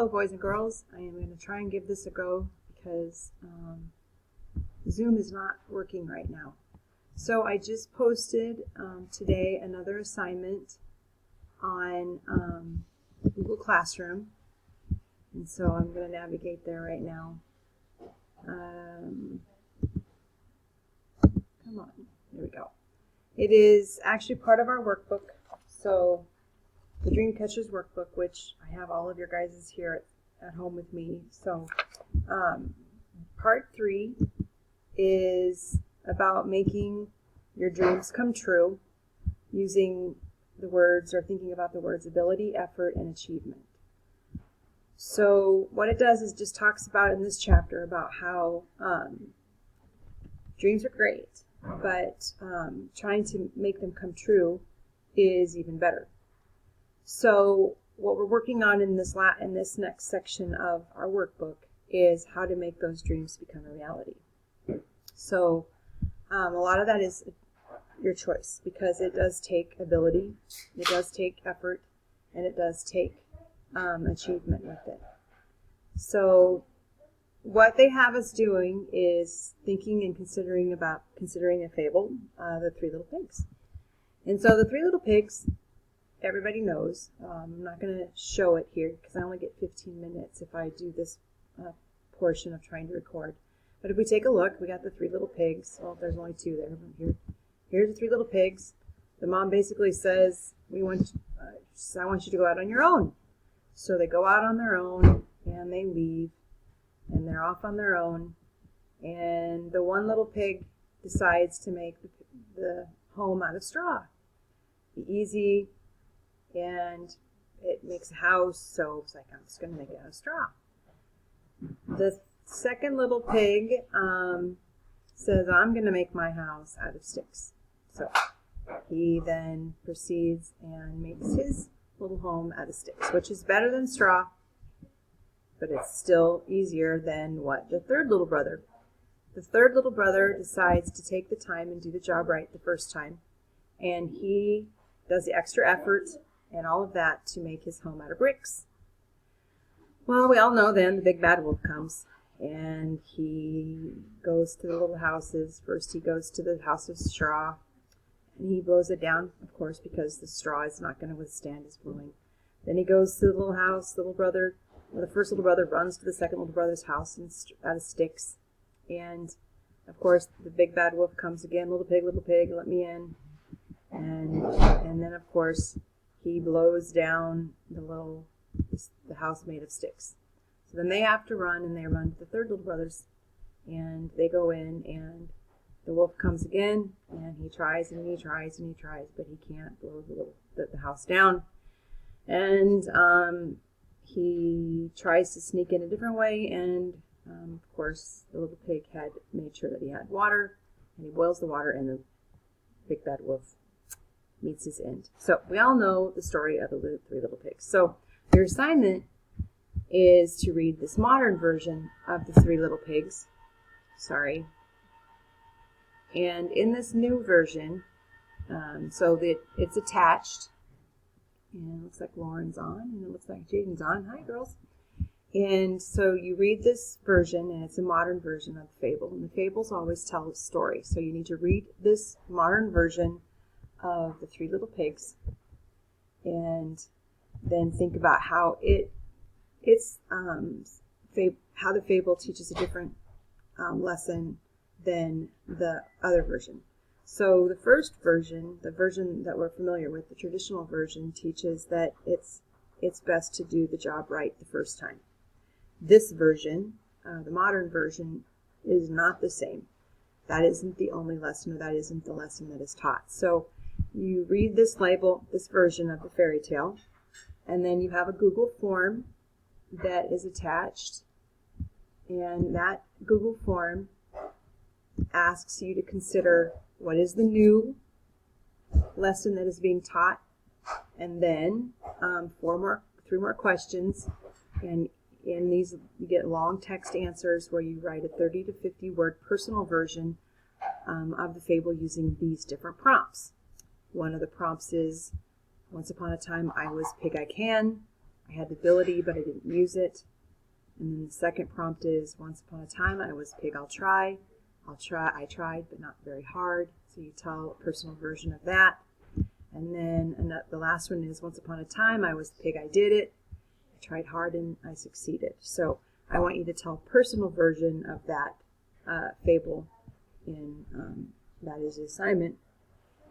Hello, boys and girls. I am going to try and give this a go because Zoom is not working right now. So I just posted today another assignment on Google Classroom. And so I'm going to navigate there right now. Come on. There we go. It is actually part of our workbook. So the Dreamcatchers workbook, which I have all of your guys' here at home with me. So part 3 is about making your dreams come true using the words or thinking about the words ability, effort, and achievement. So what it does is just talks about in this chapter about how dreams are great, but trying to make them come true is even better. So what we're working on in this next section of our workbook is how to make those dreams become a reality. So a lot of that is your choice because it does take ability, it does take effort, and it does take achievement with it. So what they have us doing is thinking and considering a fable, The Three Little Pigs. And so the Three Little Pigs, everybody knows. I'm not going to show it here because I only get 15 minutes if I do this portion of trying to record. But if we take a look, we got the Three Little Pigs. Well, there's only 2 there. Here's the 3 little pigs. The mom basically says, I want you to go out on your own. So they go out on their own and they leave and they're off on their own. And the one little pig decides to make the home out of straw. Be easy. And it makes a house, so it's like, I'm just going to make it out of straw. The second little pig says, I'm going to make my house out of sticks. So he then proceeds and makes his little home out of sticks, which is better than straw, but it's still easier than what? The third little brother. The third little brother decides to take the time and do the job right the first time, and he does the extra effort and all of that to make his home out of bricks. Well, we all know then the big bad wolf comes and he goes to the little houses. First he goes to the house of straw and he blows it down, of course, because the straw is not going to withstand his blowing. Then he goes to the little house. The first little brother runs to the second little brother's house out of sticks. And of course the big bad wolf comes again. Little pig, let me in. And then of course he blows down the house made of sticks. So then they have to run, and they run to the third little brothers, and they go in, and the wolf comes again, and he tries, and he tries, and he tries, but he can't blow the house down. And he tries to sneak in a different way, and of course the little pig had made sure that he had water, and he boils the water, and the big bad wolf meets his end. So we all know the story of the 3 little pigs. So your assignment is to read this modern version of the 3 little pigs. And in this new version, it's attached, and it looks like Lauren's on, and it looks like Jaden's on. Hi, girls. And so you read this version, and it's a modern version of the fable. And the fables always tell a story. So you need to read this modern version of the 3 little pigs, and then think about how how the fable teaches a different lesson than the other version. So the first version, the version that we're familiar with, the traditional version, teaches that it's best to do the job right the first time. This version, the modern version, is not the same. That isn't the only lesson, or that isn't the lesson that is taught. So you read this version of the fairy tale, and then you have a Google form that is attached, and that Google form asks you to consider what is the new lesson that is being taught, and then 3 more questions, and in these you get long text answers where you write a 30 to 50 word personal version of the fable using these different prompts. One of the prompts is, once upon a time I was pig I can. I had the ability, but I didn't use it. And then the second prompt is, once upon a time I was pig, I'll try. I tried, but not very hard. So you tell a personal version of that. And then the last one is, once upon a time I was the pig, I did it. I tried hard and I succeeded. So I want you to tell a personal version of that fable, and that is the assignment.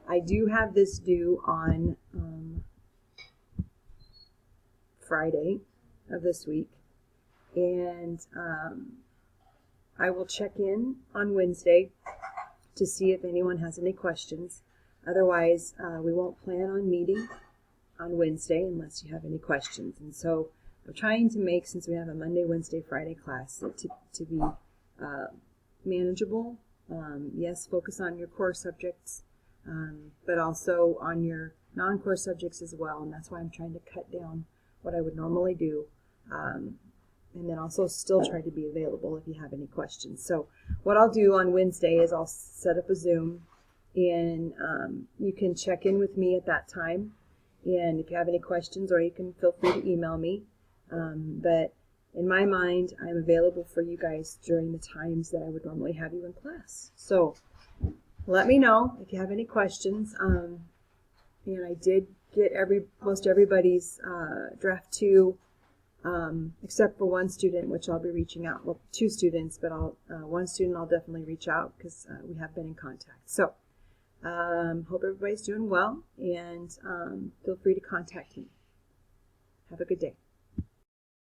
I do have this due on Friday of this week, and I will check in on Wednesday to see if anyone has any questions. Otherwise, we won't plan on meeting on Wednesday unless you have any questions. And so I'm trying to make, since we have a Monday, Wednesday, Friday class, to be manageable. Yes, focus on your core subjects, but also on your non-core subjects as well. And that's why I'm trying to cut down what I would normally do. And then also still try to be available if you have any questions. So what I'll do on Wednesday is I'll set up a Zoom, and you can check in with me at that time. And if you have any questions, or you can feel free to email me. But in my mind, I'm available for you guys during the times that I would normally have you in class. So let me know if you have any questions. And I did get most everybody's draft 2, except for one student, which I'll be reaching out. Well, 2 students, but one student I'll definitely reach out because we have been in contact. So hope everybody's doing well, and feel free to contact me. Have a good day.